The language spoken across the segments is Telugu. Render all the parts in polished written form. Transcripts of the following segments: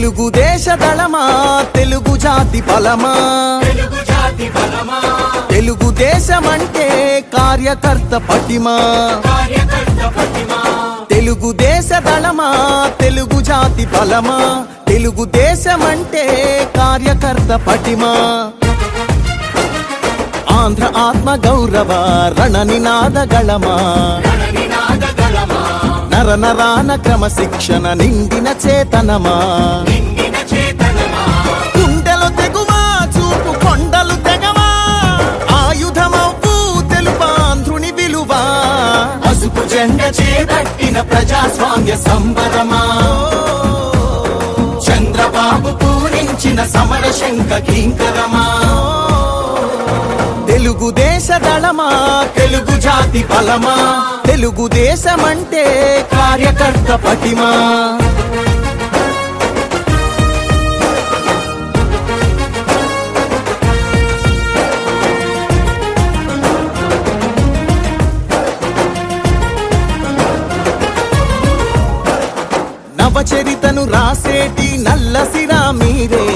తెలుగుదేశ దళమా తెలుగు జాతి బలమా తెలుగుదేశమంటే కార్యకర్త పటిమా తెలుగుదేశ దళమా తెలుగు జాతి బలమా తెలుగుదేశమంటే కార్యకర్త పటిమా ఆంధ్ర ఆత్మ గౌరవ రణ నినాద గళమా నర నరాన క్రమశిక్షణ నిండిన చేతనమా గుండెలు తెగువా చూపు కొండలు తెగవా ఆయుధమవ్వు తెలుపాంధ్రుని విలువా పసుపు జెండ చేపట్టిన ప్రజాస్వామ్య సంబరమా చంద్రబాబు పూరించిన సమర శంఖ కింకరమా తెలుగుదేశ దళమా తెలుగు జాతి బలమా తెలుగుదేశమంటే కార్యకర్త పటిమా నవచరితను రాసేటి నల్లసిరా మీరే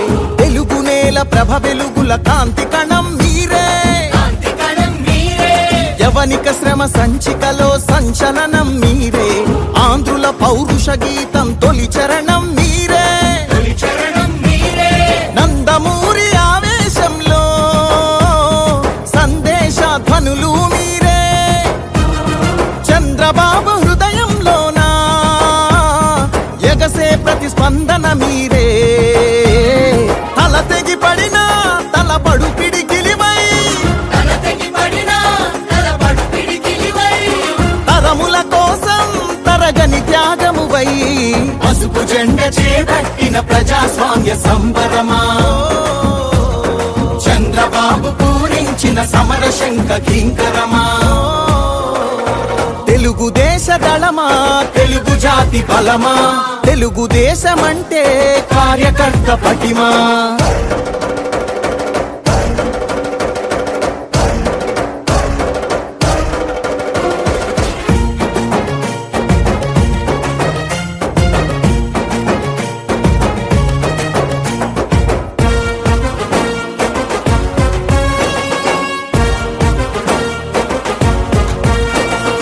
తెలుగు నేల ప్రభ వెలుగుల కాంతి కణం మీరే యవనిక శ్రమ సంచికలో సంచలనం మీరే ఆంధ్రుల పౌరుష గీతం తొలి చరణం మీరే నందమూరి ఆవేశంలో సందేశ ధ్వనులు మీరే చంద్రబాబు హృదయంలోనా ఎగసే ప్రతిస్పందన మీరే తల తెగి పడిన తలపడు పిడికిలివై తరముల కోసం తరగని త్యాగమువై పసుపు జెండ చేపట్టిన ప్రజాస్వామ్య సంబరమా చంద్రబాబు పూరించిన సమర శంఖ కింకరమా తెలుగుదేశ దళమా తెలుగు జాతి బలమా తెలుగుదేశమంటే కార్యకర్త పటిమా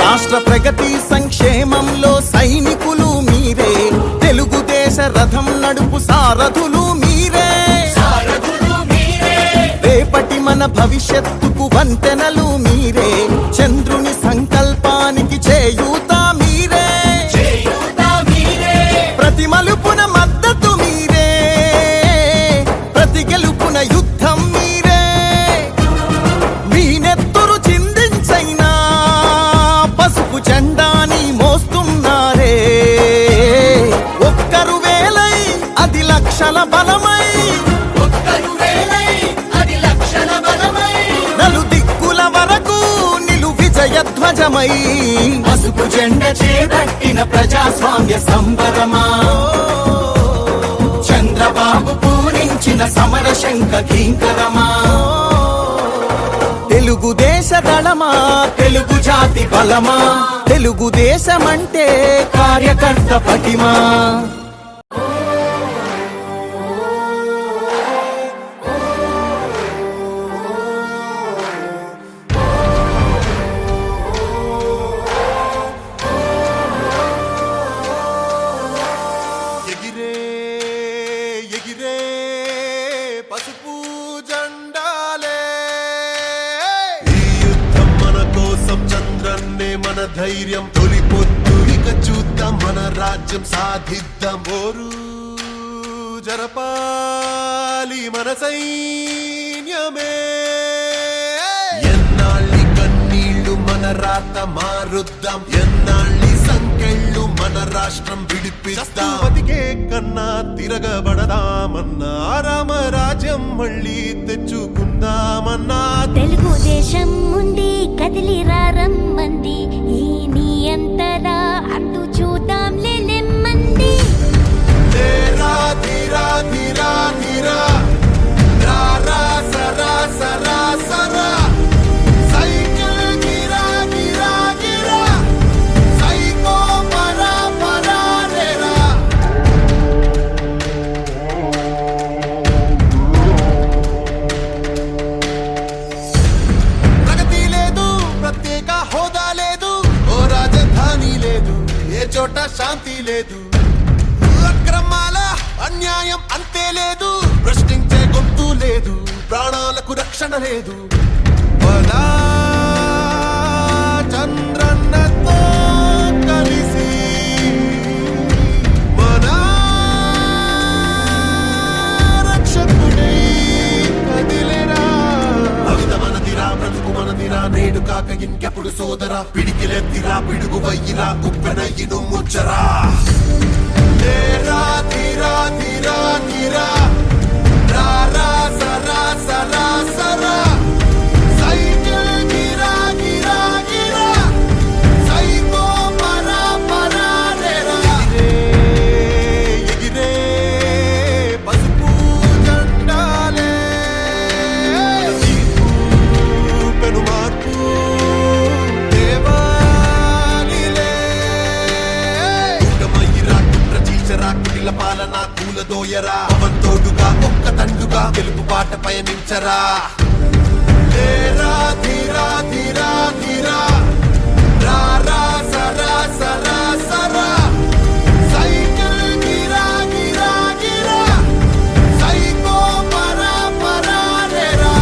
రాష్ట్ర ప్రగతి సంక్షేమంలో సైనికులు మీరే తెలుగుదేశ రథం నడుపు సారథులు మీరే రేపటి మన భవిష్యత్తుకు వంతెనలు మీరే చంద్రుని సంకల్పానికి చేయూత మీరే ప్రతి మలుపున మద్దతు మీరే ప్రతి గెలుపున యుద్ధం మీరే మీ నెత్తురు చిందించైనా పసుపు జెండాని మోస్తున్నారే ఒక్కరు వేలై అది లక్షల బలమై నలు దిక్కుల వరకు నిలు విజయ ధ్వజమై పసుపు జెండ చేపట్టిన ప్రజాస్వామ్య సంబరమా చంద్రబాబు పూరించిన సమర శంఖ కింకరమా తెలుగుదేశ దళమా తెలుగు జాతి బలమా తెలుగుదేశమంటే కార్యకర్త పటిమా ఎగిరే ఎగిరే పసుపు జెండాలే చంద్రన్నే మన ధైర్యం తొలి పొద్దు ఇక చూద్దాం మన రాజ్యం సాధిద్దాం ఓరు జరపాలి మన సైన్యమే ఎన్నాళ్ళి కన్నీళ్లు మన రాత మారుద్దాం ఎన్నాళ్ళి సంకెళ్ళు మన రాష్ట్రం విడిపిస్తాం బతికే కన్నా తిరగబడదామన్నా రామరాజ్యం మళ్ళీ తెచ్చుకుందామన్నా తెలుగుదేశం ముందు కదిలి రమ్మంది ఈ నీ అంతలా అంటూ చూద్దాం నెమ్మంది ధీరా ధీరా ధీరా ధీరా రా సరా సరా సరా సైకిల్ గిరా గిరా గిరా సైకో పరా పరా రేరా రక్షణ లేదు. బలా చంద్రన్నతో కలిసి మన రక్షకుడై కదిలేరా. భవిత మనదిరా, బ్రతుకు మనదిరా, నేడు కాక ఇంకెప్పుడు సోదరా. పిడికిలెత్తిరా, పిడుగు వయ్యిరా, ఉప్పెనయ్యిను ముచ్చరా. ధీరా ధీరా ధీరా ధీరా రా రా సరా సరా సరా. సైకిల్ గిరా గిరా గిరా, సైకో పరా పరా రేరా. ఎగిరే పసుపు జెండాలే, తీర్పు పెను మార్పు దేవాలిలే. యుగమయ్యిరా, కుట్ర చీల్చరా, కుటిల పాలన కూలదోయరా. పవన్ తోడుగా ఒక్క తండుగా గెలుపు బాట పయనించరా. ధీరా ధీరా ధీరా ధీరా రా రా సరా సరా సరా. సైకిల్ గిరా గిరా గిరా, సైకో పరా పరా రేరా.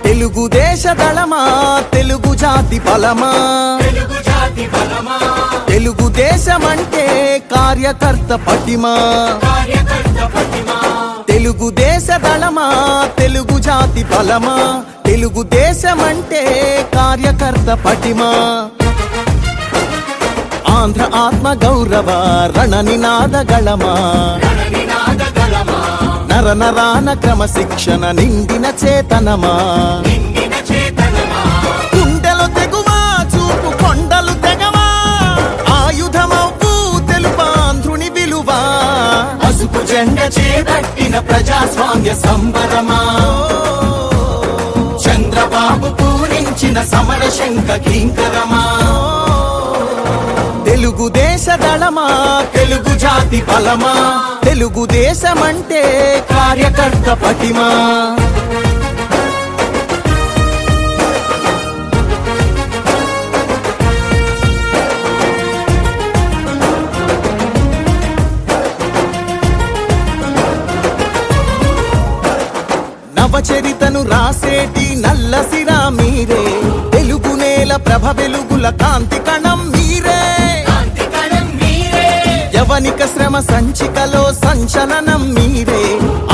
తెలుగుదేశ దళమా, తెలుగు జాతి బలమా, తెలుగుదేశమంటే కార్యకర్త పటిమా. తెలుగుదేశ దళమా, తెలుగు జాతి బలమా, తెలుగుదేశమంటే కార్యకర్త పటిమా. ఆంధ్ర ఆత్మ గౌరవ రణనినాద గళమా, నర నరాన క్రమశిక్షణ నిండిన చేతనమా. గుండెలు తెగువా, చూపు కొండలు తెగవా, ఆయుధమవ్వు తెలుపాంధ్రుని విలువా. పసుపు జెండ చేపట్టిన ప్రజాస్వామ్య సంబరమా, చంద్రబాబు పూరించిన సమర శంఖ కింకరమా. తెలుగుదేశ దళమా, తెలుగు జాతి బలమా, తెలుగుదేశమంటే కార్యకర్త పటిమా. నవచరితను రాసేటి నల్లసిరా మీరే, తెలుగు నేల ప్రభ వెలుగుల కాంతి కణం మీరే. యవనిక శ్రమ సంచికలో సంచలనం మీరే,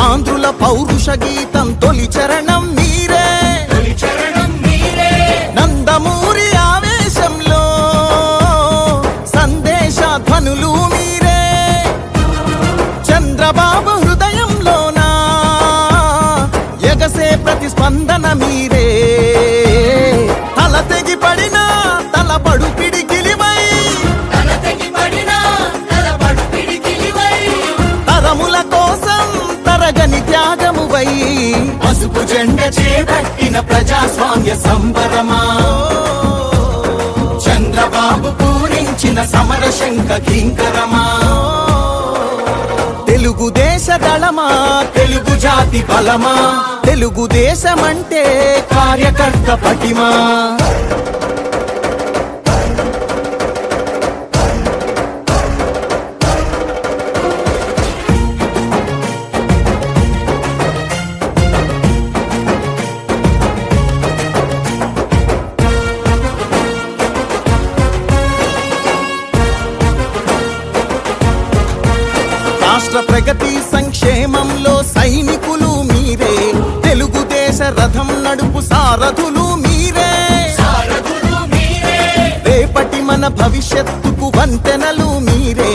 ఆంధ్రుల పౌరుష గీతం తొలి చరణం మీరే. నందమూరి ఆవేశంలో సందేశధ్వనులు మీరే, చంద్రబాబు హృదయంలోనా ఎగసే ప్రతిస్పందన మీరే. తల తెగి పడిన తలపడు పిడికిలివై, తరముల కోసం తరగని త్యాగమువై. పసుపు జెండ చేపట్టిన ప్రజాస్వామ్య సంబరమా, చంద్రబాబు పూరించిన సమర శంఖ కింకరమా. తెలుగుదేశ దళమా, తెలుగు జాతి బలమా, తెలుగుదేశమంటే కార్యకర్త పటిమా. రాష్ట్ర ప్రగతి సంక్షేమంలో సైనికులు మీరే, తెలుగుదేశ రథం నడుపు సారథులు మీరే. రేపటి మన భవిష్యత్తుకు వంతెనలు మీరే,